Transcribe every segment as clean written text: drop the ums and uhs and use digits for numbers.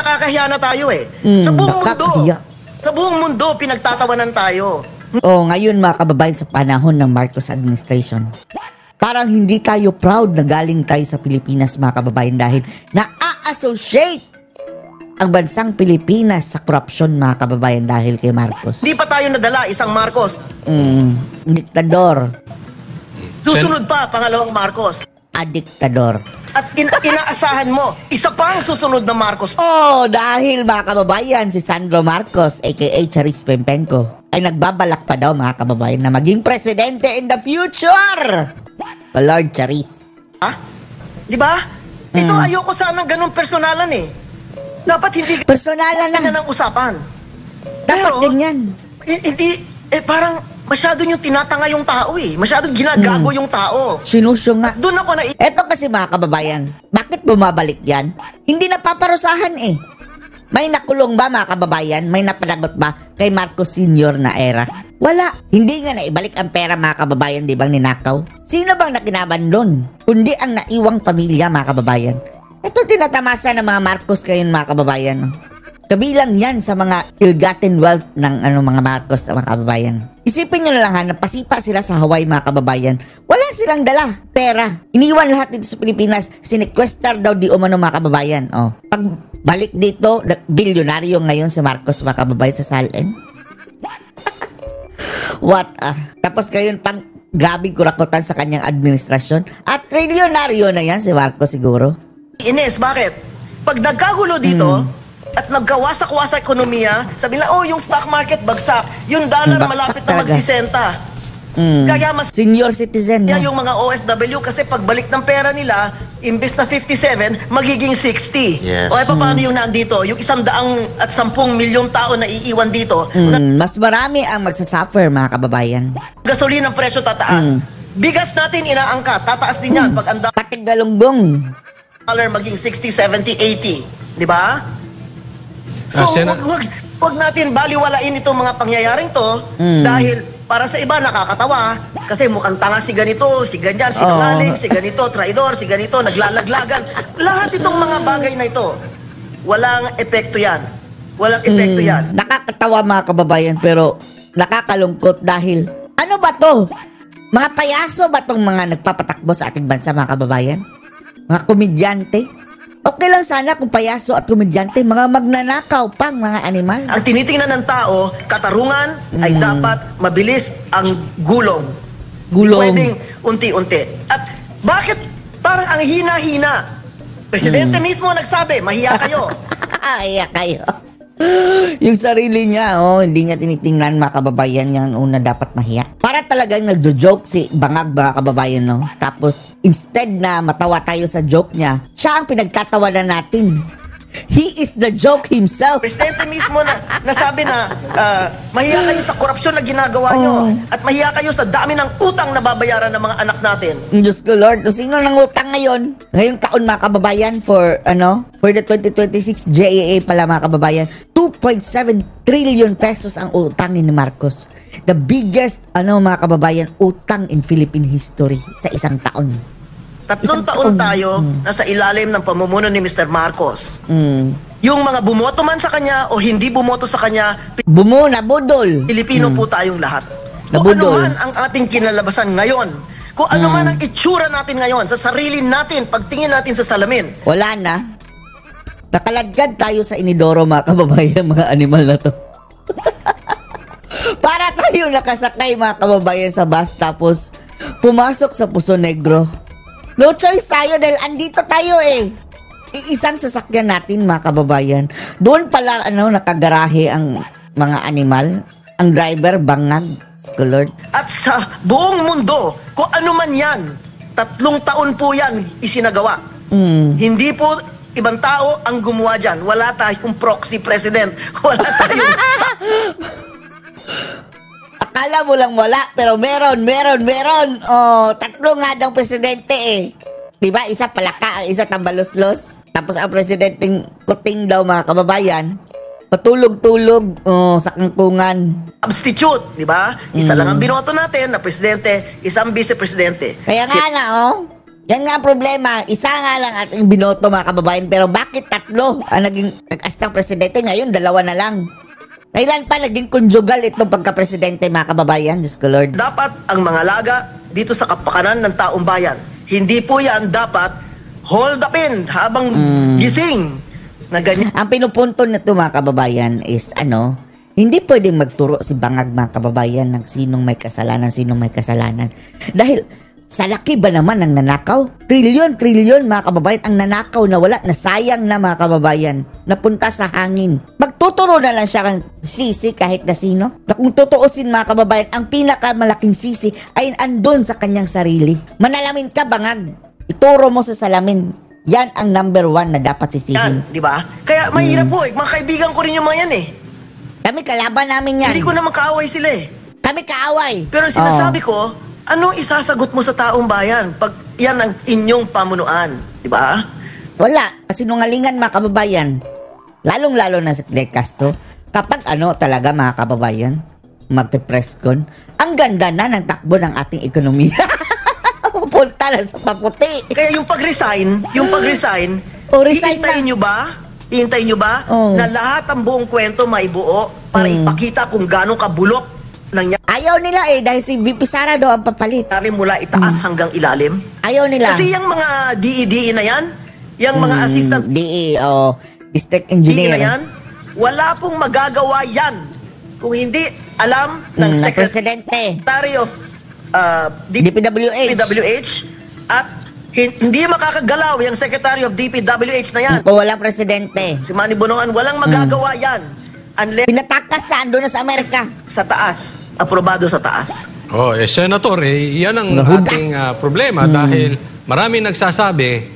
nakakahiya na tayo eh. Sa buong mundo, pinagtatawanan tayo. Ngayon mga kababayan, sa panahon ng Marcos administration, parang hindi tayo proud na galing tayo sa Pilipinas mga kababayan dahil na-associate ang bansang Pilipinas sa korupsyon mga kababayan dahil kay Marcos. Di pa tayo nadala, isang Marcos. Diktador. Susunod pa, pangalawang Marcos. Diktador. At inaasahan mo, isa pang susunod na Marcos. Dahil mga kababayan, si Sandro Marcos, aka Charis Pempenko, ay nagbabalak pa daw mga kababayan na maging presidente in the future. Lord Charis. Di ba? Ito ayoko sanang ganun personalan eh. Dapat hindi personalan ganyan ang usapan. Dapat ganyan. Hindi, parang masyado yung tinatanga yung tao eh. Masyado ginagago yung tao. Sinusyunga. Doon ako na... Eto kasi mga kababayan, bakit bumabalik yan? Hindi napaparusahan eh. May nakulong ba mga kababayan? May napanagot ba kay Marcos Sr. na era? Wala. Hindi nga naibalik ang pera mga kababayan, di bang ninakaw? Sino bang nakinaban doon? Kundi ang naiwang pamilya mga kababayan. Ito tinatamasa ng mga Marcos ngayon mga kababayan. Kabilang yan sa mga ill-gotten wealth ng mga Marcos mga kababayan. Isipin nyo na lang napasipa sila sa Hawaii mga kababayan. Wala silang dala, pera. Iniwan lahat dito sa Pilipinas. Sinequester daw di umano mga kababayan. Pag balik dito, bilyonaryo ngayon si Marcos mga kababayan sa Salen. What? Tapos ngayon pang grabing kurakutan sa kanyang administrasyon. At trilyonaryo na yan si Marcos siguro. Ines, bakit? Pag nagkagulo dito, at nagkawasak-wasak ekonomiya, sabi nila, yung stock market bagsak. Yung dollar malapit na magsisenta. Kaya mas senior citizen yan yung mga OFW kasi pagbalik ng pera nila, imbes na 57, magiging 60. Yes. Paano yung nandito? Yung 110 milyong tao na iiwan dito. Mas marami ang magsasuffer mga kababayan. Gasolina ang presyo tataas. Bigas natin inaangkat, tataas din yan. Pag anda pati galunggong dollar maging 60, 70, 80. Di ba? So, wag natin baliwalain itong mga pangyayaring to dahil para sa iba nakakatawa kasi mukhang tanga si ganito, si ganyan, sinungaling, si ganito, traidor, si ganito, naglalaglagan. Lahat itong mga bagay na ito, walang epekto yan. Walang epekto yan. Nakakatawa mga kababayan pero nakakalungkot dahil ano ba to? Mga payaso ba tong mga nagpapatakbo sa ating bansa mga kababayan? Mga komedyante? Okay lang sana kung payaso at komedyante, mga magnanakaw pang mga animal. Ang tinitingnan ng tao, katarungan ay dapat mabilis ang gulong. Pwedeng unti-unti. At bakit parang ang hina-hina? Presidente mismo nagsabi, mahiya kayo. Mahiya kayo. Yung sarili niya, hindi niya tinitingnan mga kababayan yan una dapat mahiya. Para talagang nagjo-joke si Bangag mga kababayan, no? Tapos, instead na matawa tayo sa joke niya, siya ang pinagtatawanan natin. He is the joke himself. Presidente mismo nasabi na mahiya kayo sa korupsyon na ginagawa nyo at mahiya kayo sa dami ng utang na babayaran ng mga anak natin. Diyos ko Lord, sino nang utang ngayon? Ngayong taon mga kababayan for the 2026 JAA pala mga kababayan, 2.7 trillion pesos ang utangin ni Marcos. The biggest mga kababayan utang in Philippine history sa isang taon. 3 taon tayo nasa ilalim ng pamumuno ni Mr. Marcos. Yung mga bumoto man sa kanya o hindi bumoto sa kanya, nabudol. Pilipino po tayong lahat. Kung ano man ang ating kinalabasan ngayon, kung ano man ang itsura natin ngayon, sa sarili natin, pagtingin natin sa salamin. Wala na. Nakaladkad tayo sa inidoro mga kababayan, mga animal na to. Para tayo nakasakay mga kababayan sa bus tapos pumasok sa Puso Negro. No choice tayo dahil andito tayo eh. Iisang sasakyan natin mga kababayan. Doon pala nakagarahe ang mga animal. Ang driver, bangag. Lord. At sa buong mundo, kung ano man yan, 3 taon po yan isinagawa. Hindi po ibang tao ang gumawa dyan. Wala tayong proxy president. Wala tayong... Akala mo lang wala, pero meron. 3 nga daw presidente eh. Diba? Isa palaka, ang isa tambalos-los. Tapos ang presidenteng kuting daw mga kababayan, patulog-tulog sa kangkungan. Substitute, di ba? Isa lang ang binoto natin na presidente, isang vice-presidente. Kaya nga yan nga ang problema. Isa nga lang ating binoto mga kababayan, pero bakit 3 ang naging artistang presidente, ngayon dalawa na lang. Kailan pa naging conjugal itong pagka-presidente, mga kababayan? Diyos ko Lord. Dapat ang mga laga dito sa kapakanan ng taong bayan, hindi po yan dapat hold upin habang gising na ganyan. Ang pinupunto nito, mga kababayan, is hindi pwedeng magturo si Bangag, mga kababayan, ng sinong may kasalanan. Dahil sa laki ba naman ng nanakaw? Trilyon, mga kababayan, ang nanakaw na wala, nasayang na, mga kababayan, napunta sa hangin. Magtuturo na lang siya kang sisi kahit na sino. Na kung tutuusin, mga kababayan, ang pinakamalaking sisi ay andun sa kanyang sarili. Manalamin ka, Bangag. Ituro mo sa salamin. Yan ang number 1 na dapat sisihin. Yan, di ba? Kaya mahirap po mga kaibigan ko rin yung mga yan Kami kalaban namin yan. Hindi ko naman kaaway sila Kami kaaway. Pero sinasabi ko, anong isasagot mo sa taong bayan pag yan ang inyong pamunuan? Di ba? Wala. Kasinungalingan, mga kababayan. Lalong-lalo na si Fidel Castro. Kapag talaga, mga kababayan, magpe-press con, ang ganda na ng takbo ng ating ekonomiya. Pupunta na sa paputi. Kaya yung pag-resign, resign hihintayin nyo ba na lahat ang buong kwento maibuo para ipakita kung gano'ng kabulok nangyari Ayaw nila dahil si VP Sara daw ang papalit. mula itaas hanggang ilalim? Ayaw nila. Kasi yung mga DE na yan, yung mga assistant DE o district DE engineer. na yan, wala pong magagawa yan kung hindi alam ng na presidente. Secretary of DPWH. DPWH at hindi makakagalaw yung Secretary of DPWH na yan. Kung walang presidente. Si Manny Bonoan, walang magagawa yan unless Pinatakas na ando na sa Amerika. sa taas, aprobado sa taas. Senator, yan ang Nahudas. ating problema dahil marami nagsasabi,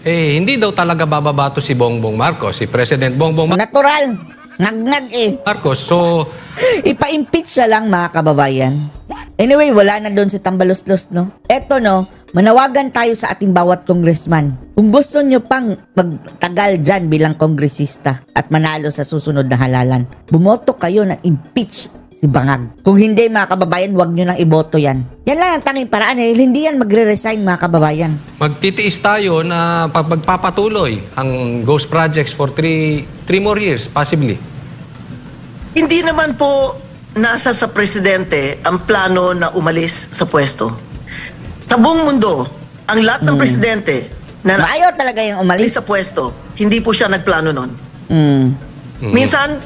hindi daw talaga bababato si Bongbong Marcos, si President Bongbong Natural. Ngag-ngag Marcos. So, Ipa-impeach siya lang, mga kababayan. Anyway, wala na doon si Tambaluslos, no? Eto, no, manawagan tayo sa ating bawat congressman. Kung gusto nyo pang magtagal dyan bilang kongresista at manalo sa susunod na halalan, bumoto kayo ng impeach si Bangag. Kung hindi, mga kababayan, huwag nyo nang iboto yan. Yan lang ang tanging paraan. Hindi yan magre-resign, mga kababayan. magtitiis tayo na magpapatuloy ang ghost projects for 3 more years, possibly. Hindi naman po nasa sa presidente ang plano na umalis sa pwesto. Sa buong mundo, ang lahat ng presidente na Maayaw talaga yung umalis umalis. sa pwesto, hindi po siya nagplano nun. Minsan,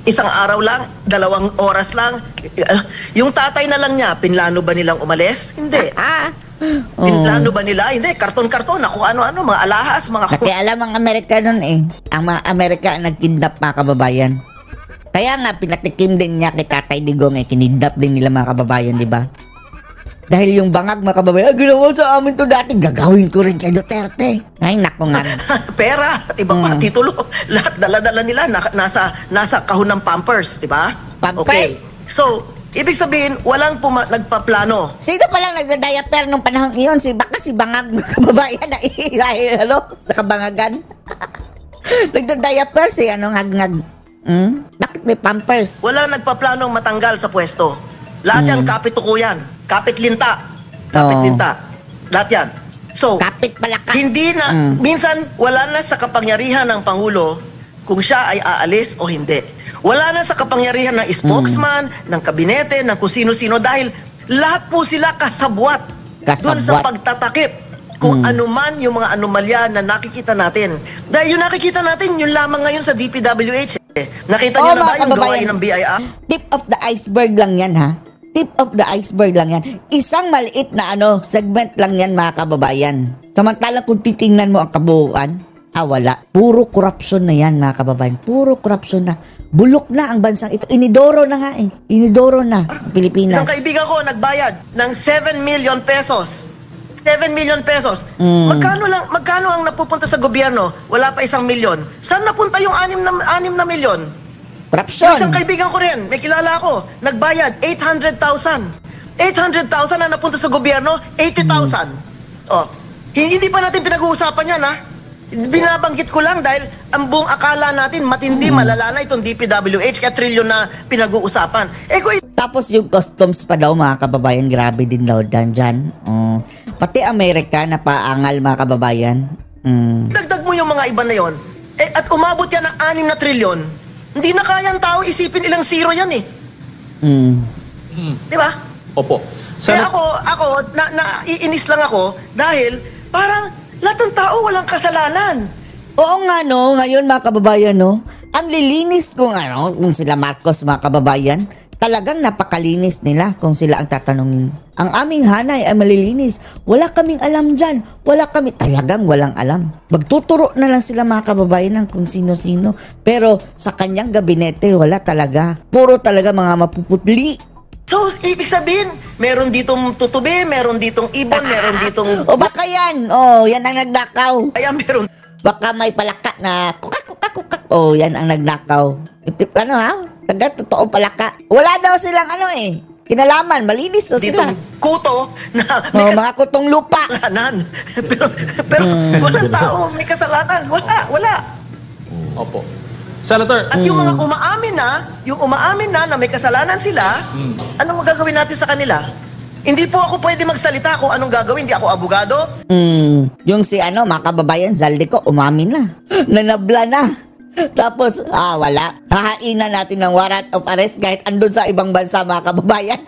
isang araw lang, 2 oras lang. Yung tatay na lang niya, pinlano ba nilang umalis? Hindi. Pinlano ba nila? Hindi. Karton-karton, kung ano-ano, mga alahas, mga... Kaya alam ang Amerika nun Ang mga Amerika ang nagkidnap, mga kababayan. Kaya nga, pinatikim din niya kay Tatay Digong kinidnap din nila, mga kababayan, di ba? Dahil yung Bangag, mga kababayan, ginawa sa amin to dati, gagawin ko rin kay Duterte. Ay, naku nga. Pera, ibang mga titulo. Lahat dala-dala nila nasa kahon ng Pampers, di ba? Pampers? Okay. So, ibig sabihin, walang nagpaplano. Sino palang nagda-diaper nung panahon iyon? Baka si Bangag, mga kababayan, na sa kabangagan. Nagda-diaper si ngag-ngag. Bakit may Pampers? Walang nagpaplanong matanggal sa pwesto. Lahat yan, kapitukuyan. Kapitlinta. Lahat yan. So, Kapit palaka. hindi na, minsan, wala na sa kapangyarihan ng Pangulo kung siya ay aalis o hindi. Wala na sa kapangyarihan ng spokesman, ng kabinete, ng kung sino-sino dahil lahat po sila kasabwat. Doon sa pagtatakip. Kung anuman yung mga anomalya na nakikita natin. Dahil yung nakikita natin, yun lamang ngayon sa DPWH. Nakita niyo na ba yung gawain ng BIR? Tip of the iceberg lang yan, ha? Tip of the iceberg lang yan. Isang maliit na segment lang yan, mga kababayan. Samantalang kung titingnan mo ang kabuuan, wala. Puro korupsyon na yan, mga kababayan. Puro korupsyon na. Bulok na ang bansang ito. Inidoro na nga Inidoro na ang Pilipinas. Isang kaibigan ko nagbayad ng 7 million pesos. 7 million pesos. Magkano ang napupunta sa gobyerno? Wala pa 1 milyon. Saan napunta yung 6 na milyon? Korupsyon. Isang kaibigan ko rin, may kilala ako, nagbayad 800,000. 800,000 na napunta sa gobyerno, 80,000. Hindi pa natin pinag-uusapan yan, ha? Binabanggit ko lang dahil ang buong akala natin matindi, malala na itong DPWH, kaya trilyon na pinag-uusapan. Tapos yung customs pa daw, mga kababayan, grabe din daw dyan. Pati Amerika na paangal, mga kababayan. Dagdag mo yung mga iba na yon. At umabot yan ng 6 na trilyon, hindi na kaya ang tao isipin ilang zero yan eh. Di ba? Opo. Kaya ako, naiinis lang ako dahil parang lahat ng tao walang kasalanan. Oo nga no, ngayon mga kababayan no, ang lilinis kung sila Marcos mga kababayan, talagang napakalinis nila kung sila ang tatanungin. Ang aming hanay ay malilinis. Wala kaming alam dyan. Talagang walang alam. Magtuturo na lang sila mga kababayan ng kung sino-sino. Pero sa kanyang gabinete, wala talaga. Puro talaga mga mapuputli. So, ibig sabihin, meron ditong tutubi, meron ditong ibon, meron ditong... O baka yan. Yan ang nagnakaw. Kaya meron... Baka may palaka na kukak. Yan ang nagnakaw. Taga totoo palaka. Wala daw silang kinalaman, malinis na sila. Ditong kuto na Mga kutong lupa. kasalanan. pero walang tao may kasalanan. Wala. Opo. Senator, At yung mga umaamin na may kasalanan sila, anong magagawin natin sa kanila? Hindi po ako pwede magsalita kung anong gagawin. Hindi ako abogado. Yung mga kababayan, Zaldico, umamin na. Nanabla na. Tapos, wala. Hahainan natin ng warrant of arrest kahit andun sa ibang bansa, mga kababayan.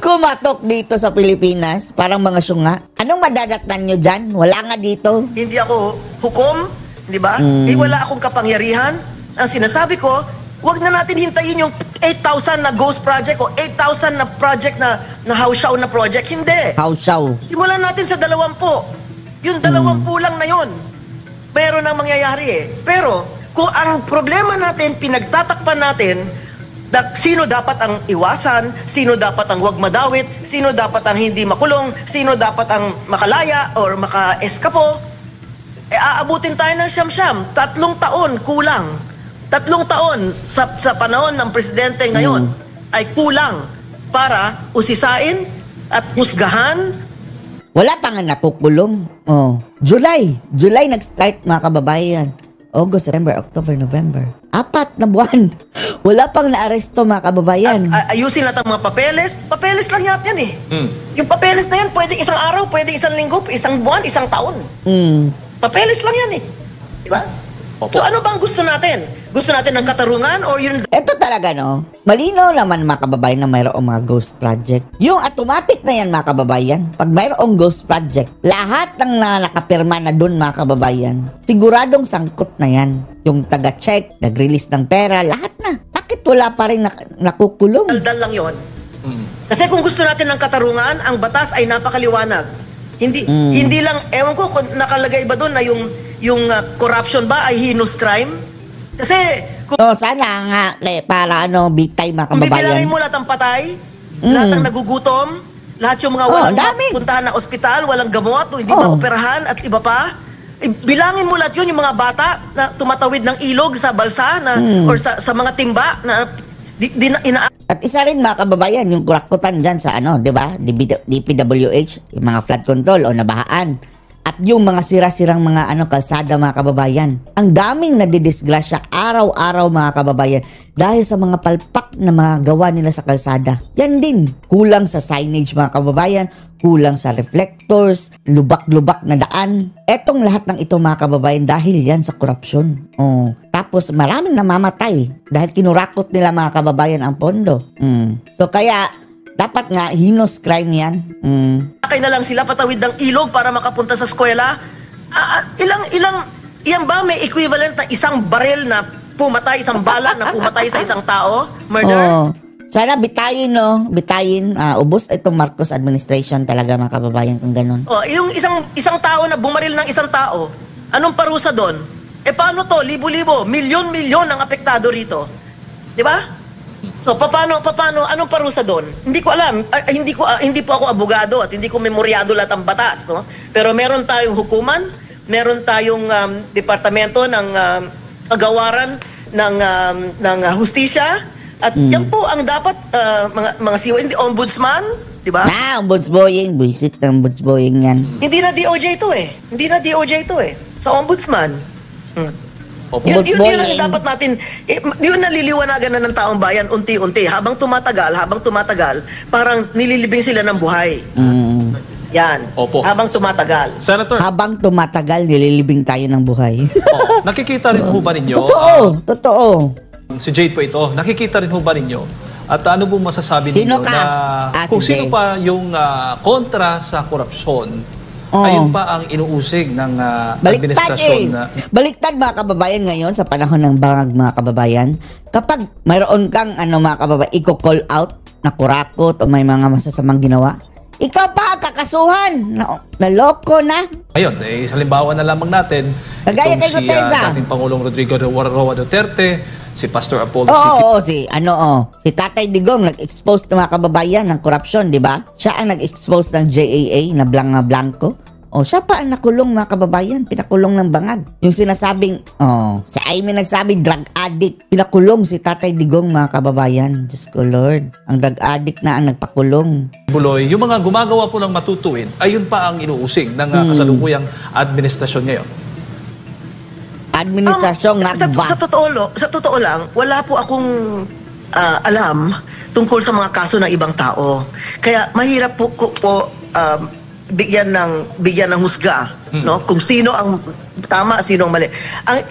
Kumatok dito sa Pilipinas, parang mga syunga. Anong madadatnan nyo dyan? Wala nga dito. Hindi ako hukom, di ba? Wala akong kapangyarihan. Ang sinasabi ko, wag na natin hintayin yung 8,000 na ghost project o 8,000 na project na house-show na project. Hindi. Hausaw. Simulan natin sa 20. Yung 20 lang na yon. Meron nang mangyayari eh. Pero, kung ang problema natin, pinagtatakpan natin, sino dapat ang iwasan, sino dapat ang huwag madawit, sino dapat ang hindi makulong, sino dapat ang makalaya or maka-eskapo, aabutin tayo ng siyam-siyam. 3 taon, kulang. 3 taon sa panahon ng presidente ngayon ay kulang para usisain at husgahan. Wala pa nga nakukulong. July nag-start, mga kababayan. August, September, October, November. 4 na buwan. Wala pang naaresto, mga kababayan. Ayusin natin ang mga papeles. Papeles lang yan eh. Yung papeles na yan, pwedeng isang araw, pwedeng isang linggo, isang buwan, isang taon. Papeles lang yan eh. Diba? Opo. So ano bang gusto natin? Gusto natin ng katarungan or yun? Ito talaga, no? Malinaw naman, mga kababayan, na mayroong mga ghost project. Yung automatic na yan, mga kababayan. Pag mayroong ghost project, lahat ng nakapirma na dun, mga kababayan, siguradong sangkot na yan. Yung taga-check, nag-release ng pera, lahat na. Bakit wala pa rin nakukulong? Daldal lang yon. Kasi kung gusto natin ng katarungan, ang batas ay napakaliwanag. Hindi lang, ewan ko kung nakalagay ba doon na yung corruption ba ay heinous crime? Kasi kung Sana nga, para bitay, mga kung bibilangin kababayan. mo lahat ng patay, lahat ng nagugutom, lahat yung mga walang dami. puntahan na ospital, walang gamot, o hindi maoperahan at iba pa, bilangin mo lahat yun, yung mga bata na tumatawid ng ilog sa balsa or sa mga timba na At isa rin, mga kababayan, yung kurakutan dyan sa di ba? DPWH, yung mga flood control o nabahaan. At yung mga sira-sirang mga kalsada, mga kababayan. Ang daming nadidisgrasya araw-araw, mga kababayan, dahil sa mga palpak na mga gawa nila sa kalsada. Yan din, kulang sa signage, mga kababayan, kulang sa reflectors, lubak-lubak na daan. Etong lahat ng ito, mga kababayan, dahil yan sa korupsyon. Tapos maraming namamatay dahil kinurakot nila, mga kababayan, ang pondo. So kaya dapat nga heinous crime yan. Sakay na lang sila patawid ng ilog para makapunta sa eskwela. Iyan ba may equivalent na isang baril na pumatay, isang bala na pumatay sa isang tao? Murder? Sana bitayin, bitayin. Ubos itong Marcos administration talaga, mga kababayan, kung ganun. Yung isang tao na bumaril ng isang tao, anong parusa doon? Paano to? Libo-libo, milyon-milyon ang apektado rito. Di ba? So, paano, anong parusa doon? Hindi ko alam. Hindi po ako abogado at hindi ko memoryado lahat ang batas, no? Pero meron tayong hukuman, meron tayong departamento ng kagawaran ng hustisya, at yan po ang dapat mga siwa, hindi ombudsman, di ba? Ombudsboying, buisit ng ombudsboying yan. Hindi na DOJ ito eh. Sa ombudsman. Yun ang dapat natin, yun naliliwanagan na ng taong bayan unti-unti. Habang tumatagal, parang nililibing sila ng buhay. Yan. Opo. Habang tumatagal. Senator, Habang tumatagal, nililibing tayo ng buhay. nakikita rin ho ba ninyo? Totoo. Si Jade po ito, nakikita rin ho ba ninyo? At ano pong masasabi Sino ninyo ka? na kung Si sino Jade. pa yung kontra sa korupsyon, Oo. ayun pa ang inuusig ng Baliktad administrasyon na Baliktad mga kababayan ngayon sa panahon ng bangag mga kababayan. Kapag mayroon kang mga kababayan, i-call out na kurakot o may mga masasamang ginawa, ikaw pa kakasuhan. Naloko na. Ayun, halimbawa na lamang natin, Kagaya itong kay Gutierrez, dating Pangulong Rodrigo Roa Duterte, si Pastor Apollo Oo, si Tatay Digong nag-expose ng mga kababayan ng korupsyon, di ba? Siya ang nag-expose ng JAA na blanco. O siya pa ang nakulong mga kababayan, pinakulong ng bangag. Yung sinasabing, si Amy nagsabi drug addict, pinakulong si Tatay Digong mga kababayan. Diyos ko Lord, ang drug addict na ang nagpakulong. Buloy, yung mga gumagawa po ng matutuwid, ayun pa ang inuusig ng kasalukuyang administrasyon ngayon. Administrasyong Sa totoo lang, wala po akong alam tungkol sa mga kaso ng ibang tao. Kaya mahirap po bigyan ng husga, no? Kung sino ang tama, sino ang mali.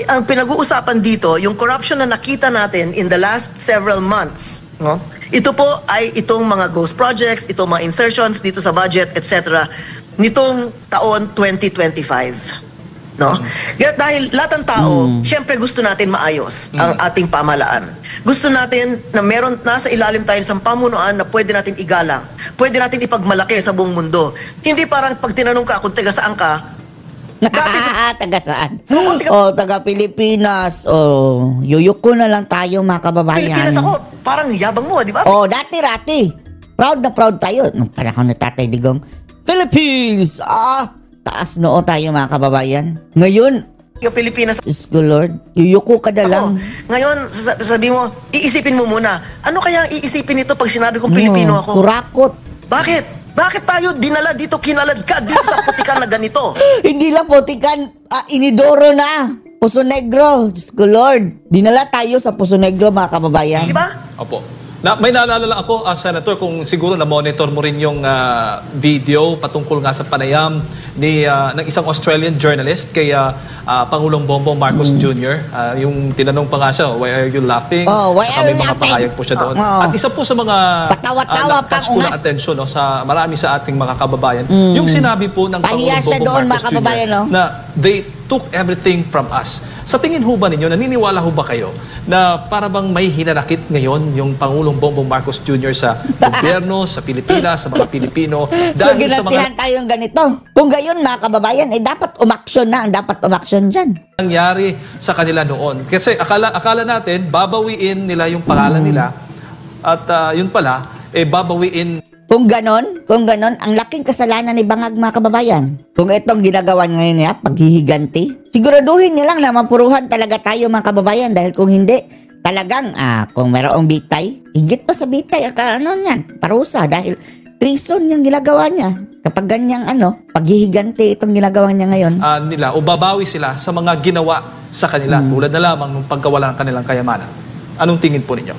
Ang pinag-uusapan dito, yung corruption na nakita natin in the last several months, no? Ito po ay itong mga ghost projects, itong mga insertions dito sa budget, etc. nitong taon 2025. No? Dahil lahat ng tao, siyempre gusto natin maayos ang ating pamahalaan. Gusto natin na meron nasa ilalim tayo sa pamunuan na pwede natin igalang, pwede natin ipagmalaki sa buong mundo. Hindi parang pag tinanong ka kung taga saan ka, taga saan? Taga Pilipinas. Yuyuko na lang tayo mga kababayan. Pilipinas ako, parang yabang mo, di ba? Dati-rati. Proud na proud tayo. Nung panahon ni Tatay Digong, Philippines! Taas noo tayo mga kababayan. Ngayon, Yung Pilipinas. Diyos ko Lord, yuyuko ka na lang. Ngayon, sabi mo, iisipin mo muna, ano kaya ang iisipin nito pag sinabi kong Pilipino ako? Kurakot. Bakit? Bakit tayo dinala dito, kinaladkad dito sa putikan na ganito? Hindi lang putikan, inidoro na. Puso Negro, Diyos ko Lord. Dinala tayo sa Puso Negro mga kababayan. Di ba? Opo. May naalala lang ako, Senator, kung siguro na-monitor mo rin yung video patungkol nga sa panayam ng isang Australian journalist kay Pangulong Bongbong Marcos Jr. Yung tinanong pa nga siya, why are you laughing? Why Saka are may you mga laughing? pahayag po siya doon. At isa po sa mga Patawa-tawa nag-catch pang po ng ungas. atensyon sa marami sa ating mga kababayan, yung sinabi po ng Pahiya Pangulong siya Bongbong doon, mga Marcos kababayan, Jr. na they took everything from us. Sa tingin ho ba ninyo, naniniwala ho ba kayo na para bang may hinanakit ngayon yung Pangulong Bongbong Marcos Jr. sa gobyerno, sa Pilipinas, sa mga Pilipino, So, dahil sa mga ginantihan tayong ganito. Kung gayon, mga kababayan, dapat umaksyon na ang dapat umaksyon dyan. nangyari sa kanila noon? Kasi akala natin, babawiin nila yung pangalan nila at yun pala, babawiin. Kung ganon, ang laking kasalanan ni Bangag mga kababayan. Kung itong ginagawa ngayon niya, paghihiganti, siguraduhin niya lang na mapuruhan talaga tayo mga kababayan dahil kung hindi, talagang kung mayroong bitay, higit pa sa bitay, niyan, parusa dahil treason yung ginagawa niya. Kapag ganyang paghihiganti itong ginagawa niya ngayon. Nila o babawi sila sa mga ginawa sa kanila tulad na lamang ng pagkawala ng kanilang kayamanan. Anong tingin po ninyo?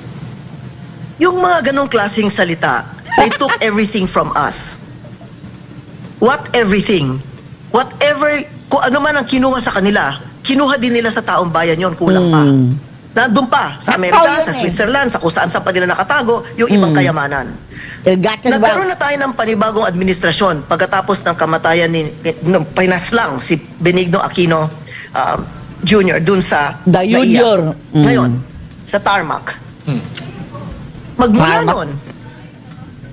Yung mga ganong klaseng salita, they took everything from us. What everything? Whatever, kung ano man ang kinuha sa kanila, kinuha din nila sa taong bayan yon, kulang pa. Nandun pa, sa Amerika, sa Switzerland, sa kung saan pa nila nakatago, yung ibang kayamanan. Nagkaroon na tayo ng panibagong administrasyon pagkatapos ng kamatayan ng pinaslang si Benigno Aquino Jr. dun sa The Junior. Ngayon, sa tarmac. Magmula noon,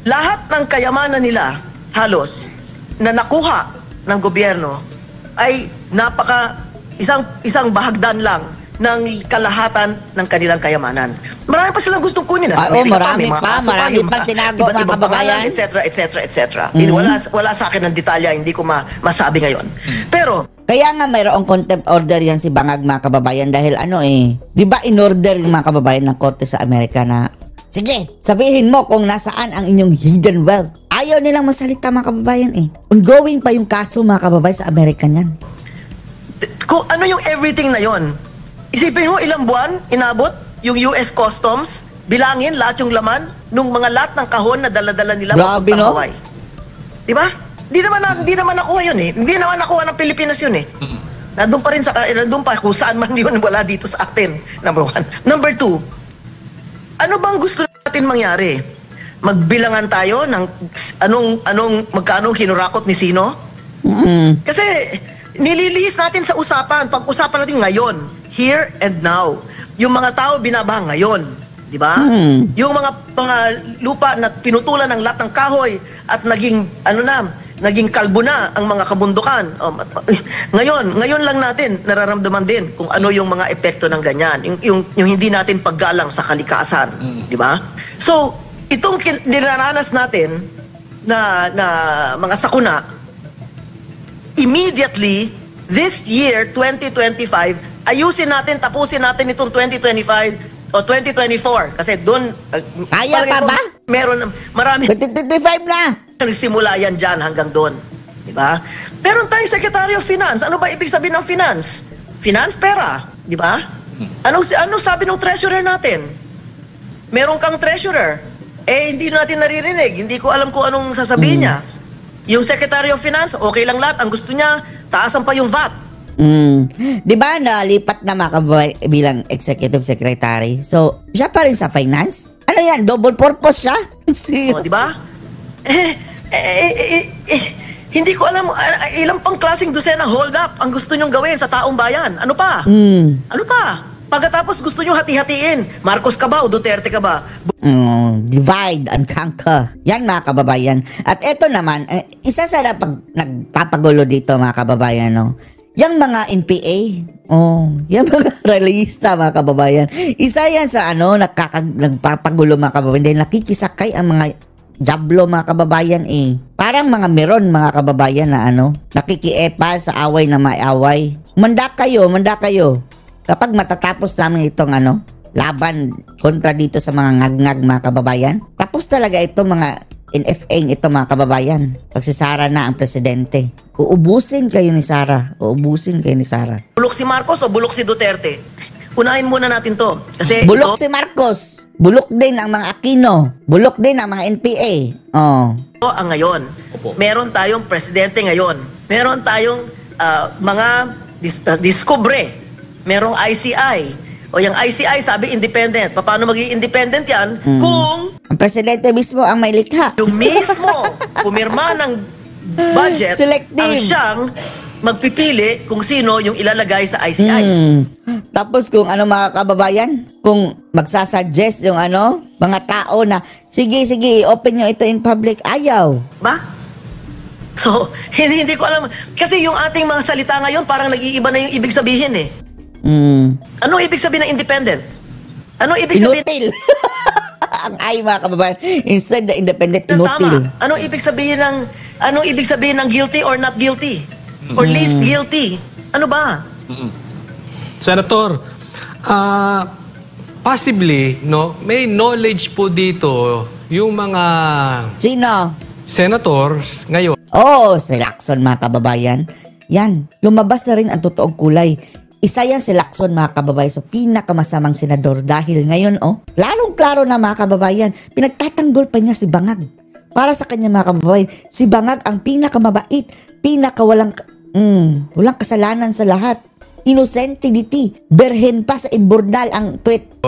lahat ng kayamanan nila, halos, na nakuha ng gobyerno, ay isang bahagdan lang ng kalahatan ng kanilang kayamanan. Marami pa silang gustong kunin. Marami pa tinago mga kababayan. etc. Wala sa akin ng detalya, hindi ko masabi ngayon. Pero, kaya nga mayroong contempt order yan si Bangag mga kababayan dahil di ba in-order yung mga kababayan ng korte sa Amerika na sige, sabihin mo kung nasaan ang inyong hidden wealth. Ayaw nilang masalita mga kababayan Ongoing pa yung kaso mga kababayan sa Amerika niyan. Kung ano yung everything na yon, isipin mo ilang buwan inabot yung US Customs, bilangin lahat yung laman nung mga lahat ng kahon na dala-dala nila Grabe, papuntang no? Hawaii. Diba? Hindi naman nakuha yun eh. Hindi naman nakuha ng Pilipinas yun eh. Nandun pa rin nandun pa kung saan man yun wala dito sa atin. Number one. Number two, ano bang gusto natin mangyari? Magbilangan tayo ng magkano kinurakot ni sino? Kasi nililihis natin sa usapan. Pag-usapan natin ngayon, here and now. Yung mga tao binabaha ngayon. Di ba? Yung mga lupa na pinutulan ng lahat ng kahoy at naging kalbo na ang mga kabundukan. Ngayon lang natin nararamdaman din kung ano yung mga epekto ng ganyan. Yung hindi natin paggalang sa kalikasan. Di ba? So, itong dinaranas natin na mga sakuna, immediately, this year, 2025, ayusin natin, tapusin natin itong 2025 o 2024 kasi doon Kaya pa ba? Meron marami 2025 na. nagsimula yan dyan hanggang doon, di ba? Meron tayong Secretary of Finance. Ano ba ibig sabihin ng finance? Finance, pera, di ba? Anong sabi ng treasurer natin? Meron kang treasurer. Hindi natin naririnig. Hindi ko alam kung anong sasabihin niya. Yung Secretary of Finance, okay lang lahat. Ang gusto niya, taasan pa yung VAT. Di ba nalipat na Makababay bilang executive secretary? So, siya pa rin sa finance? Ano yan? Double purpose siya? Di ba? Hindi ko alam ilang pang klaseng dosena hold up ang gusto nyong gawin sa taong bayan. Ano pa? Ano pa? Pagkatapos gusto nyo hati-hatiin. Marcos ka ba o Duterte ka ba? Divide and conquer. Yan mga kababayan. At eto naman, isa sa nagpapagulo dito mga kababayan, no? Yang mga NPA, yung mga realista mga kababayan. Isa yan sa nagpapagulo mga kababayan. Dahil nakikisakay ang mga jablo mga kababayan eh. Parang mga meron mga kababayan na nakikiepal sa away na may away. Manda kayo. Kapag matatapos namin itong laban kontra dito sa mga ngag-ngag mga kababayan, tapos talaga itong mga NFA ito mga kababayan. Pag si Sara na ang presidente, uubusin kayo ni Sara. Bulok si Marcos o bulok si Duterte? Unahin muna natin to. Kasi bulok si Marcos. Bulok din ang mga Aquino. Bulok din ang mga NPA. Ito ang ngayon. Meron tayong presidente ngayon. Meron tayong mga discovery. Merong ICI. O yung ICI sabi independent. Paano magiging independent yan kung ang presidente mismo ang may likha. yung mismo pumirma ng budget Selective. ang siyang magpipili kung sino yung ilalagay sa ICI. Tapos kung mga kababayan, kung magsasuggest yung mga tao na sige, open nyo ito in public, ayaw. Ba? So, hindi ko alam. Kasi yung ating mga salita ngayon, parang nag-iiba na yung ibig sabihin eh. Anong ibig sabihin ng independent? Anong ibig sabihin? Inutil. Ang ay mga kababayan. Instead na independent, inutil. Tama. Anong ibig sabihin ng guilty or not guilty? Or least guilty? Ano ba? Senator, possibly, may knowledge po dito yung mga Sino? senators ngayon. Si Lacson mga kababayan. Yan, lumabas na rin ang totoong kulay. Isa yan si Lacson mga kababayan sa pinakamasamang senador dahil ngayon klarong-klaro na mga kababayan, pinagtatanggol pa niya si Bangag. Para sa kanya mga kababayan, si Bangag ang pinakamabait, walang kasalanan sa lahat. Innocentity, berhen pa sa imburnal ang tweet.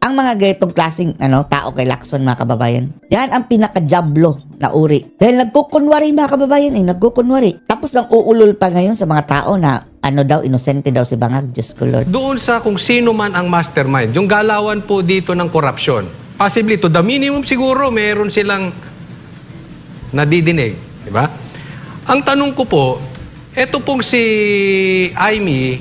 Ang mga ganitong klaseng tao kay Lacson mga kababayan. Yan ang pinaka-jablo na uri. Dahil nagkukunwari mga kababayan nagkukunwari. Tapos ang uulol pa ngayon sa mga tao na inosente daw si Bangag. Diyos ko Lord. Doon sa kung sino man ang mastermind, yung galawan po dito ng korupsyon, possibly to the minimum siguro meron silang nadidinig. Diba? Ang tanong ko po, eto pong si Amy,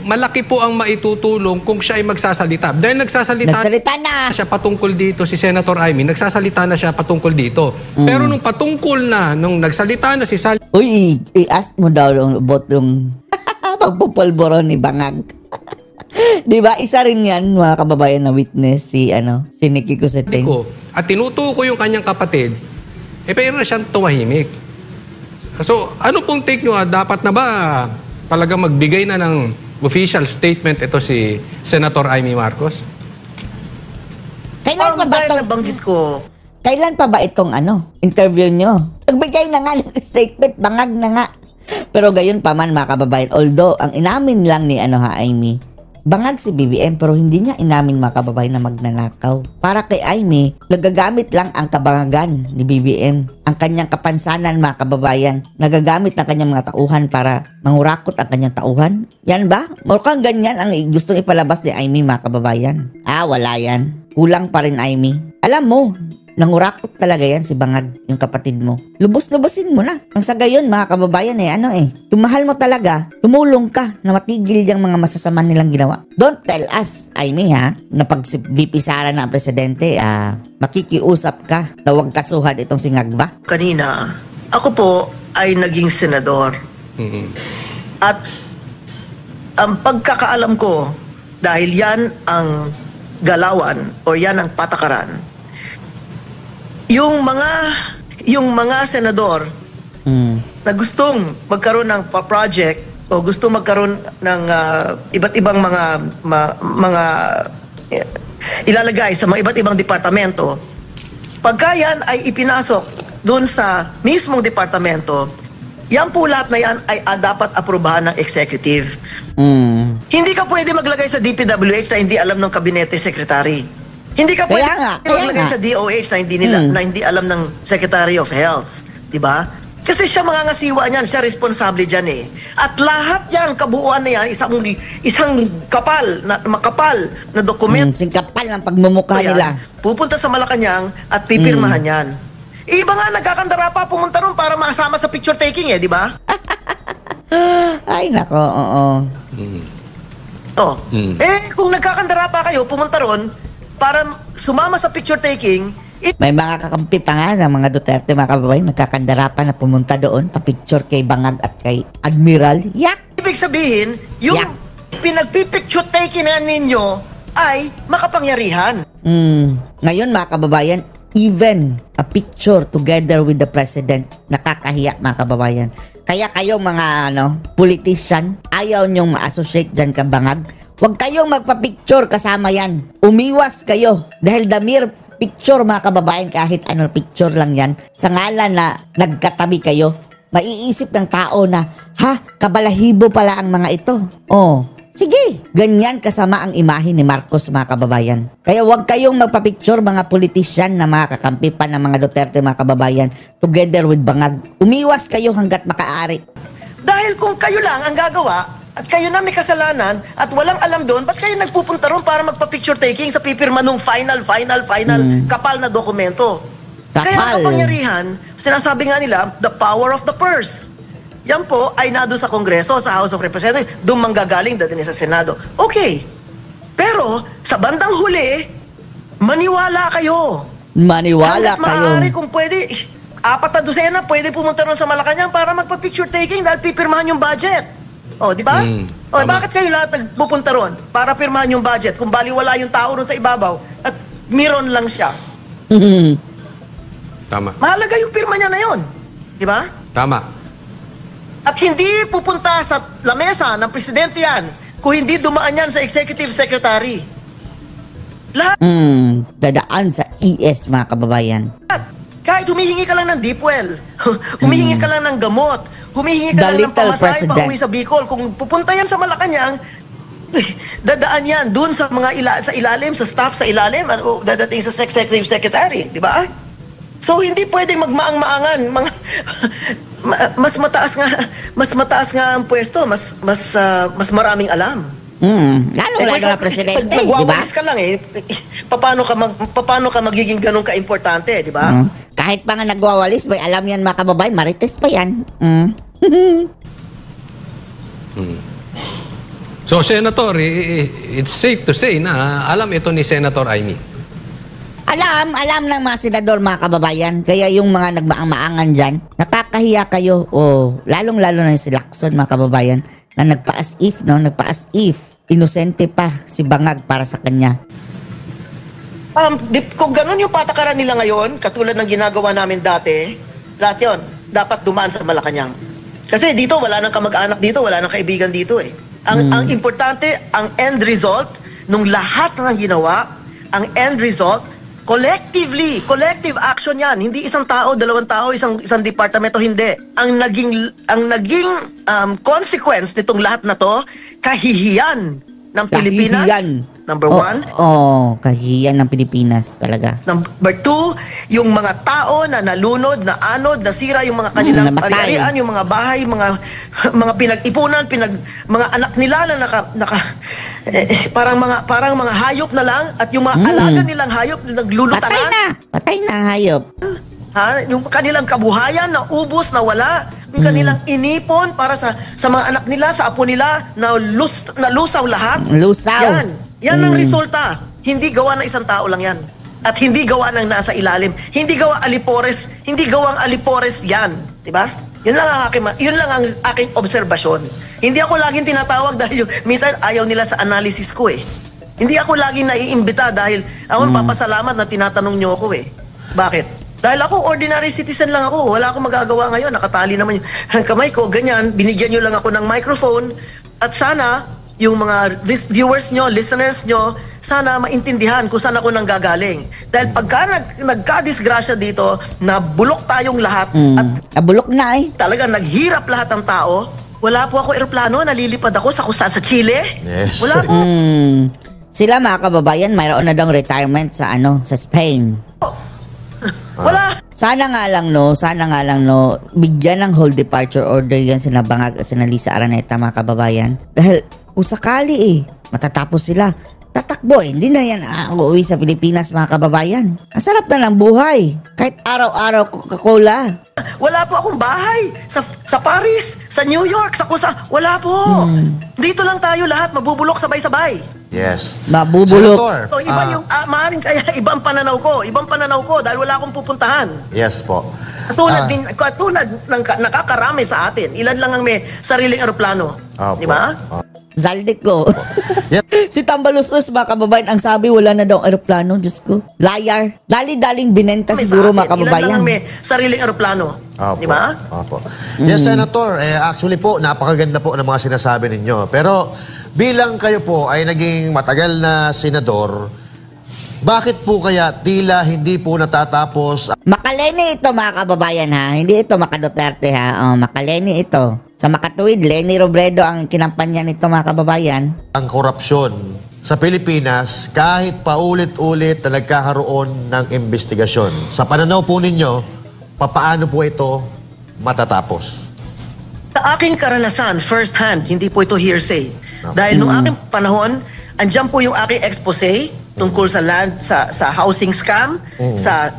malaki po ang maitutulong kung siya ay magsasalita. Dahil nagsasalita na siya patungkol dito, si Senator Amy, nagsasalita na siya patungkol dito. Pero nung patungkol na, nung nagsalita na si Sally, i-ask mo daw about yung pagpupulboro ni Bangag. Diba? Isa rin yan, mga kababayan na witness, si Nikki Cosseteng. At tinutuko yung kanyang kapatid, pero na siyang tumahimik. So, ano pong take nyo? Dapat na ba talagang magbigay na ng official statement ito si Senator Amy Marcos? Kailan pa ba nabanggit ko? Kailan pa ba itong interview nyo? Nagbigay na nga ng statement, bangag na nga. Pero gayon pa man mga kababayan, although ang inamin lang ni Amy, bangag si BBM pero hindi niya inamin mga kababayan na magnanakaw. Para kay Amy, nagagamit lang ang kabangagan ni BBM. Ang kanyang kapansanan mga kababayan, nagagamit ng kanyang mga tauhan para mangurakot ang kanyang tauhan. Yan ba? Mukhang ganyan ang gustong ipalabas ni Amy mga kababayan. Wala yan. Kulang pa rin Amy. Alam mo, nangurakot talaga yan si Bangag, yung kapatid mo. Lubos-lubosin mo na. Ang sa gayon, mga kababayan, yung mahal mo talaga, tumulong ka na matigil yung mga masasama nilang ginawa. Don't tell us, Amy, na pag si VP Sara na ang presidente, makikiusap ka na huwag kasuhan itong si Ngagba. Kanina, ako po ay naging senador. At ang pagkakaalam ko, dahil yan ang galawan o yan ang patakaran, yung mga senador na gustong magkaroon ng project o gusto magkaroon ng iba't ibang mga ilalagay sa mga iba't ibang departamento, pagka yan ay ipinasok doon sa mismong departamento, yan po lahat na yan ay dapat aprubahan ng executive. Hindi ka pwede maglagay sa DPWH na hindi alam ng kabinete secretary. Hindi ka pwede maglagay sa DOH na hindi alam ng Secretary of Health, 'di ba? Kasi siya mangangasiwa niyan, siya responsable diyan eh. At lahat 'yan, kabuuan na 'yan, isang makapal na dokumento. Singkapal ng pagmumukha nila. Pupunta sa Malacanang at pipirmahan 'yan. Iba nga nagkakandara pa pumunta ron para makasama sa picture taking di ba? Ay nako, oo. Kung nagkakandara pa kayo, pumunta ron para sumama sa picture taking. May mga kakampi pa nga ng mga Duterte, mga kababayan, nagkakandara pa na pumunta doon, pa-picture kay Bangag at kay Admiral. Yak! Ibig sabihin, yung pinagpipicture taking na ninyo ay makapangyarihan. Ngayon mga kababayan, even a picture together with the president, nakakahiya mga kababayan. Kaya kayo mga politician, ayaw nyong ma-associate dyan ka Bangag. Huwag kayong magpa-picture kasama yan. Umiwas kayo. Dahil the mere picture mga kababayan, kahit picture lang yan, sa ngalan na nagkatabi kayo, maiisip ng tao na, kabalahibo pala ang mga ito. Sige, ganyan kasama ang imahe ni Marcos mga kababayan. Kaya huwag kayong magpa-picture mga politician na mga kakampi pa ng mga Duterte mga kababayan, together with Bangag. Umiwas kayo hanggat makaari. Dahil kung kayo lang ang gagawa, at kayo na may kasalanan at walang alam doon, ba't kayo nagpupunta ron para magpa-picture taking sa pipirma nung final kapal na dokumento? Kaya ang kapangyarihan, sinasabi nga nila, the power of the purse. Yan po ay nado sa Kongreso, sa House of Representatives, doon manggagaling dati sa Senado. Okay. Pero sa bandang huli, maniwala kayo. Maniwala kayo. Maaari kung pwede, 4 na dosena, pwede pumunta ron sa Malacanang para magpa-picture taking dahil pipirmahan yung budget. Di ba? Bakit kayo lahat nagpupunta ron para pirmahan yung budget kung baliwala yung tao ron sa ibabaw at miron lang siya? Tama. Mahalaga yung pirma niya na yon. Di ba? Tama. At hindi pupunta sa lamesa ng presidente yan kung hindi dumaan yan sa executive secretary. Lahat. Dadaan sa ES mga kababayan. Kahit humihingi ka lang ng deep well, humihingi ka lang ng gamot, humihingi ka lang ng pamasahe pa uwi sa Bicol. Kung pupunta yan sa Malacanang, dadaan yan dun sa mga sa ilalim, sa staff sa ilalim, o dadating sa executive secretary, di ba? So hindi pwedeng magmaang-maangan, mas mataas nga ang pwesto, mas maraming alam. Lalo na presidente, di ba? Nagwawalis ka lang paano ka magiging ganun ka-importante, di ba? Kahit pa nga nagwawalis, may alam yan mga kababayan, marites pa yan. So, Senator, it's safe to say na alam ito ni Senator Amy. Alam ng mga senador mga kababayan. Kaya yung mga nagmaang-maangan dyan, nakakahiya kayo. Lalong-lalo na si Lacson mga kababayan, na nagpa-as if, inosente pa si Bangag para sa kanya. Kung ganun yung patakaran nila ngayon, katulad ng ginagawa namin dati, lahat yun, dapat dumaan sa Malacanang. Kasi dito, wala nang kamag-anak dito, wala nang kaibigan dito eh. Ang importante, ang end result, nung lahat ng ginawa, ang end result collective action 'yan. Hindi isang tao, dalawang tao, isang departamento, hindi. Ang naging consequence nitong lahat na 'to, kahihiyan ng Pilipinas. Number one. Kahihiyan ng Pilipinas talaga. Number two, yung mga tao na nalunod, na anod, nasira yung mga kanilang namatay. ari-arian, yung mga bahay, mga pinag-ipunan, mga anak nila na parang mga hayop na lang, at yung mga alaga nilang hayop naglulutangan. Patay na ang hayop. Yung kanilang kabuhayan na ubos, na wala. Yung kanilang inipon para sa mga anak nila, sa apo nila, na lusaw lahat. Lusaw. Yan ang resulta. Hindi gawa ng isang tao lang yan. At hindi gawa ng nasa ilalim. Hindi gawa alipores. Hindi gawang alipores yan. Diba? Yun lang ang aking obserbasyon. Hindi ako laging tinatawag dahil minsan ayaw nila sa analysis ko eh. Hindi ako laging naiimbita dahil ako papasalamat na tinatanong nyo ako eh. Bakit? Dahil ako, ordinary citizen lang ako. Wala akong magagawa ngayon. Nakatali naman yung kamay ko, ganyan. Binigyan nyo lang ako ng microphone. At sana, yung mga viewers nyo, listeners nyo, sana maintindihan kung saan ako nanggagaling. Dahil pagka nagka-disgrasya dito, nabulok tayong lahat, at Nabulok na eh. talaga naghirap lahat ng tao, wala po ako eroplano, nalilipad ako sa Chile. Yes. Wala po. Sila mga kababayan, mayroon na daw retirement sa Spain. Wala. Sana nga lang no, bigyan ng whole departure order yan sinabangag sa Lisa Araneta mga kababayan. Dahil kung sakali matatapos sila, tatakbo hindi na yan uuwi sa Pilipinas mga kababayan. Ang sarap na ng buhay. Kahit araw-araw Coca-Cola. Wala po akong bahay sa Paris, sa New York, sa kusa. Wala po. Dito lang tayo lahat mabubulok sabay-sabay. Yes. Mabubulok. Senator, So iba yung maaaring kaya ibang pananaw ko dahil wala akong pupuntahan. yes po. Katulad ng nakakarami sa atin. Ilan lang ang may sariling eroplano. Di ba? Zaldik ko. Yep. Si Tambaluslos mga kababayan, ang sabi wala na daw eroplano. Diyos ko. Liar. Dali-daling binenta siguro mga Ilan kababayan. lang ang may sariling eroplano. Di ba? Opo. Yes, Senator. Actually po, napakaganda po ng mga sinasabi ninyo. Pero bilang kayo po ay naging matagal na senador, bakit po kaya tila hindi po natatapos Makaleni ito mga kababayan ha. Hindi ito Makaduterte ha. Makaleni ito. Sa makatuwid, Leni Robredo ang kinampanya nito mga kababayan. ang korupsyon sa Pilipinas kahit paulit-ulit na nagkakaroon ng investigasyon? Sa pananaw po ninyo, papaano po ito matatapos? Sa aking karanasan, first hand, hindi po ito hearsay. Dahil nung aking panahon, andyan po yung aking expose tungkol sa land, sa housing scam, sa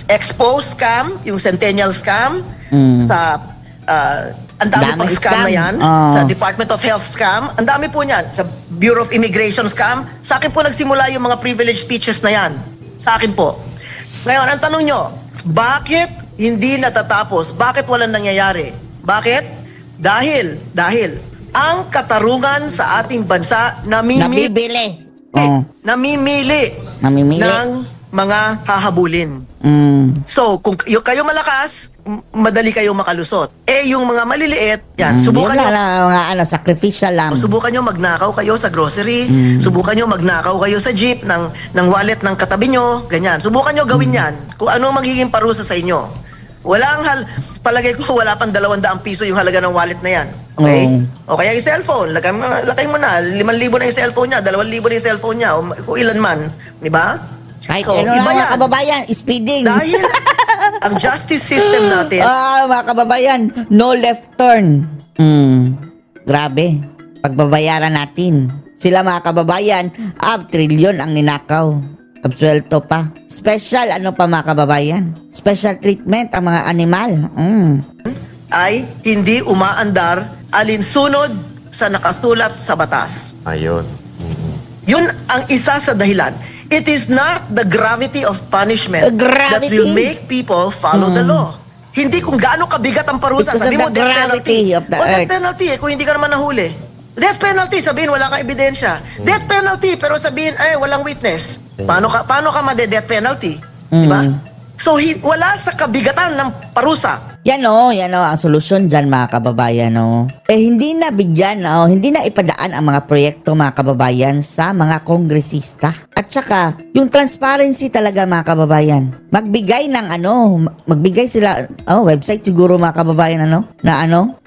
expose scam, yung centennial scam, sa ang dami pang scam na yan, sa Department of Health scam, ang dami po niyan, sa Bureau of Immigration scam. Sa akin po nagsimula yung mga privilege speeches na yan. Sa akin po. Ngayon, ang tanong nyo, bakit hindi natatapos? Bakit walang nangyayari? Bakit? Dahil ang katarungan sa ating bansa namimili ng mga hahabulin. So, kung kayo malakas, madali kayo makalusot. Yung mga maliliit, yan, subukan nyo. Sacrificial lang. Subukan nyo magnakaw kayo sa grocery, subukan nyo magnakaw kayo sa jeep ng wallet ng katabi nyo, ganyan. Subukan nyo gawin yan kung ano magiging parusa sa inyo. Palagay ko wala pang 200 piso yung halaga ng wallet na yan. Okay? O kaya yung cellphone, lakay mo na, 5,000 na yung cellphone niya, 2,000 na yung cellphone niya, o kung ilan man. Di ba? Kahit So, ano iba mga yan. kababayan, speeding. Dahil ang justice system natin, mga kababayan, no left turn. Grabe. Pagbabayaran natin. Sila mga kababayan, trilyon ang ninakaw. Absuelto pa. Special, pa mga kababayan? Special treatment ang mga animal. ay hindi umaandar alinsunod sa nakasulat sa batas. Ayun. Yun ang isa sa dahilan. It is not the gravity of punishment The gravity. that will make people follow the law. Hindi kung gaano kabigat ang parusa. Because Sabi of mo, the death gravity penalty. of the Death earth. penalty kung hindi ka naman nahuli. Death penalty, sabihin wala kang ebidensya. Death penalty, pero sabihin, walang witness. Paano ka made-death penalty? Diba? So, wala sa kabigatan ng parusa. Yan ang solusyon dyan mga kababayan. Hindi na ipadaan ang mga proyekto mga kababayan sa mga kongresista. At saka, yung transparency talaga mga kababayan. Magbigay ng magbigay sila, website siguro mga kababayan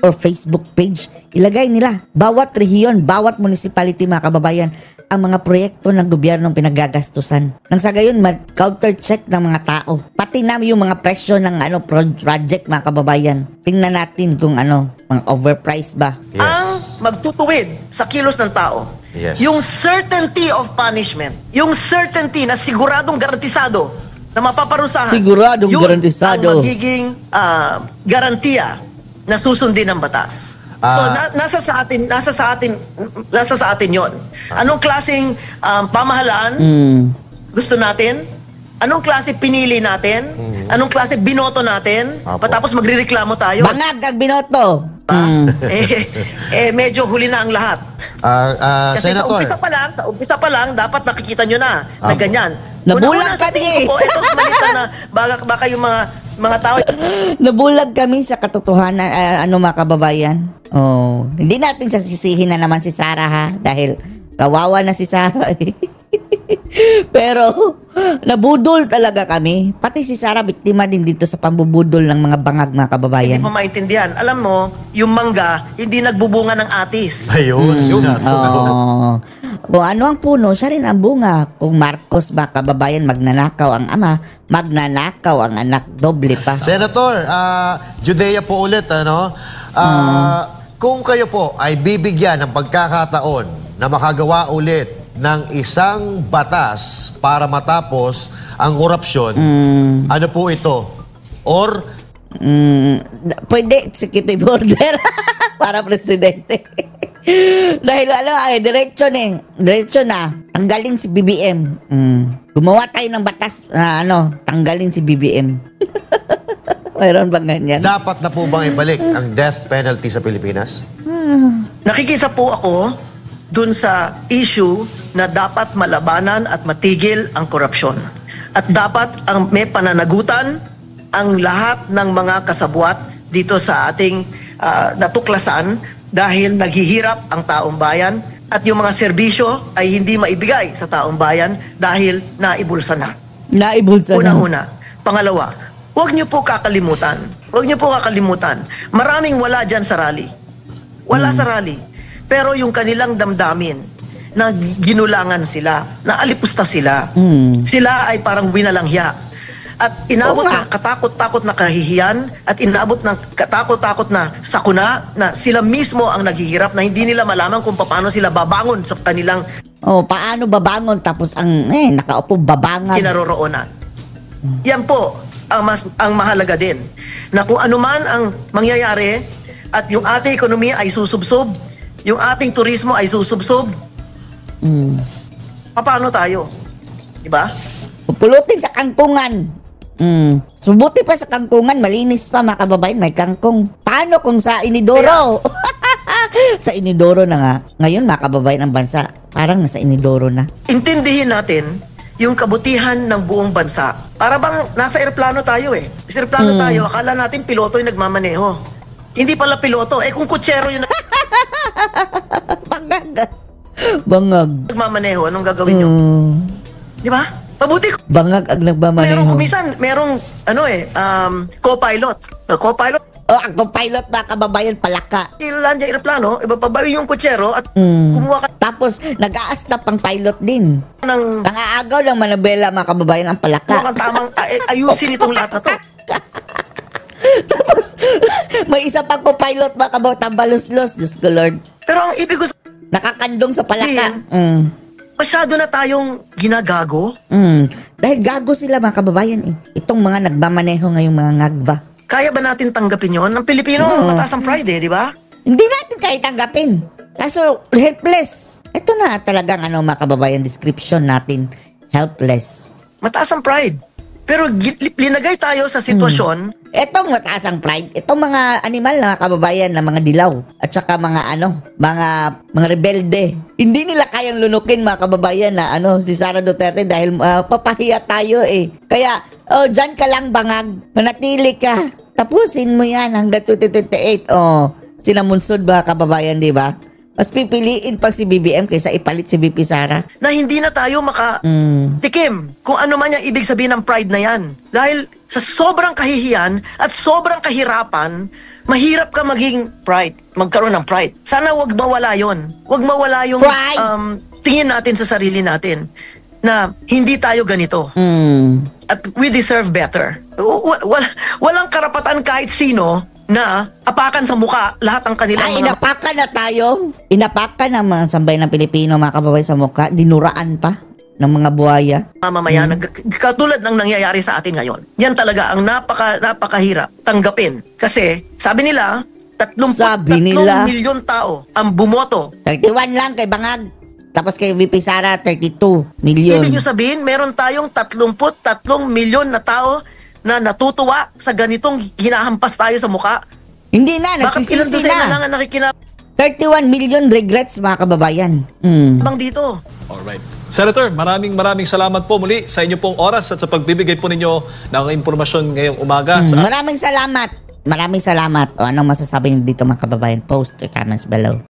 or Facebook page. Ilagay nila, bawat rehiyon, bawat municipality mga kababayan, ang mga proyekto ng gobyernong pinagagastusan. Nang sa gayon, counter-check ng mga tao. Pati na yung mga presyo ng project mga kababayan. Tingnan natin kung mga overpriced ba. Yes. Ang magtutuwid sa kilos ng tao. Yes. Yung certainty of punishment. Yung certainty na siguradong garantisado na mapaparusahan. Siguradong yun garantisado. ang magiging garantiya na susundin ng batas. So nasa sa atin 'yon. Anong klaseng pamahalaan gusto natin? Anong klase pinili natin? Anong klase binoto natin? Apo. Patapos magrereklamo tayo. Bangag ang binoto! Medyo huli na ang lahat. Kasi Senator. sa umpisa pa lang, dapat nakikita nyo na Apo. ganyan. Nabulag Una-una sa kami. tingin ko po, ito malita na baka yung mga tao. Nabulag kami sa katotohanan, mga kababayan. Hindi natin sasisihin na naman si Sarah ha, dahil kawawa na si Sarah eh. Pero nabudol talaga kami. Pati si Sarah biktima din dito sa pambubudol ng mga bangag mga kababayan. Hindi mo maintindihan. Alam mo, yung mangga, hindi nagbubunga ng atis. Ayun. Kung ano ang puno, siya rin ang bunga. Kung Marcos ba kababayan, magnanakaw ang ama, magnanakaw ang anak, doble pa. Senator, Judea po ulit, kung kayo po ay bibigyan ng pagkakataon na makagawa ulit ng isang batas para matapos ang korupsyon, ano po ito? Or Pwede executive order para presidente. Dahil diretso na, tanggalin si BBM. Gumawa tayo ng batas na tanggalin si BBM. Mayroon bang ganyan? dapat na po bang ibalik ang death penalty sa Pilipinas? Nakikisa po ako dun sa issue na dapat malabanan at matigil ang korupsyon. At dapat ang may pananagutan ang lahat ng mga kasabwat dito sa ating natuklasan dahil naghihirap ang taong bayan at yung mga serbisyo ay hindi maibigay sa taong bayan dahil naibulsa na. Naibulsa na. Una-una. Pangalawa, huwag niyo po kakalimutan. Maraming wala dyan sa rally. Wala sa rally. Pero yung kanilang damdamin, na ginulangan sila, na alipusta sila. Sila ay parang winalangya. At inabot ng katakot-takot na kahihiyan at inabot ng katakot-takot na sakuna na sila mismo ang naghihirap na hindi nila malaman kung paano sila babangon sa kanilang paano babangon tapos ang nakaupo babangan. kinaroroonan. Yan po ang mahalaga din. Na kung anuman ang mangyayari at yung ating ekonomiya ay susubsob, yung ating turismo ay susubsob, paano tayo? Diba? Pupulutin sa kangkungan. Subuti pa sa kangkungan, malinis pa mga kababayan, may kangkong. Paano kung sa Inidoro? Sa Inidoro na nga. Ngayon mga kababayan ang bansa, parang nasa Inidoro na. Intindihin natin yung kabutihan ng buong bansa. Para bang nasa eroplano tayo eh. Sa eroplano tayo, akala natin piloto yung nagmamaneho. Hindi pala piloto. Kung kutsero yung Bangag. nagmamaneho, anong gagawin nyo? Di ba? Mabuti Bangag ang nagmamaneho. merong co-pilot. Co-pilot, ang pilot mga kababayan, palaka. ilan dyan aeroplano, ibabawi yung kutsero at kumuha ka Tapos, nag-aastap ang pilot din. ng Nangaagaw ng manabela mga kababayan ang palaka. mukhang tamang ayusin itong lahat na to. Tapos, may isa pang pilot mga kababayan, tambalos-los. Diyos ko Lord. Pero ang ibig ko Nakakandong sa palaka. masyado na tayong ginagago. Dahil gago sila mga kababayan eh. Itong mga nagmamaneho ngayong mga ngagba. Kaya ba natin tanggapin yon? Ang Pilipino, mataas ang pride di ba? Hindi natin kaya tanggapin. Kaso, helpless. Ito na talagang mga kababayan description natin. Helpless. Mataas ang pride. Pero linagay tayo sa sitwasyon, Etong mataas ang pride, itong mga animal na kababayan na mga dilaw at saka mga mga rebelde. Hindi nila kayang lunukin mga kababayan na si Sara Duterte dahil papahiya tayo eh. Kaya dyan ka lang bangag, manatili ka. Tapusin mo yan hanggang 2028. Sinamunsod ba kababayan, di ba? Mas pipiliin pag si BBM kaysa ipalit si VP Sara. Na hindi na tayo makatikim kung ano man yung ibig sabihin ng pride na yan. Dahil sa sobrang kahihiyan at sobrang kahirapan, mahirap ka maging pride, magkaroon ng pride. Sana wag mawala yon. Wag mawala yung Pride? tingin natin sa sarili natin na hindi tayo ganito. At we deserve better. Walang karapatan kahit sino na apakan sa muka lahat ng kanilang Ay, inapakan na tayo. Inapakan ng mga sambay ng Pilipino, mga kababayan sa mukha. Dinuraan pa ng mga buhaya. mamamayan, katulad ng nangyayari sa atin ngayon. Yan talaga ang napakahirap tanggapin. Kasi sabi nila, 33 milyon tao ang bumoto. 31 lang kay Bangag. Tapos kay VP Sara, 32 million. Ibig nyo sabihin, meron tayong 33 milyon na tao na natutuwa sa ganitong hinahampas tayo sa muka. Hindi na, Bakit ilan nagsisisi doon na lang na. ang nakikinabang 31 million regrets, mga kababayan. dito? Alright. Senator, maraming salamat po muli sa inyo pong oras at sa pagbibigay po ninyo ng impormasyon ngayong umaga. Maraming salamat. Maraming salamat. O anong masasabi niyo dito, mga kababayan? Post or comments below.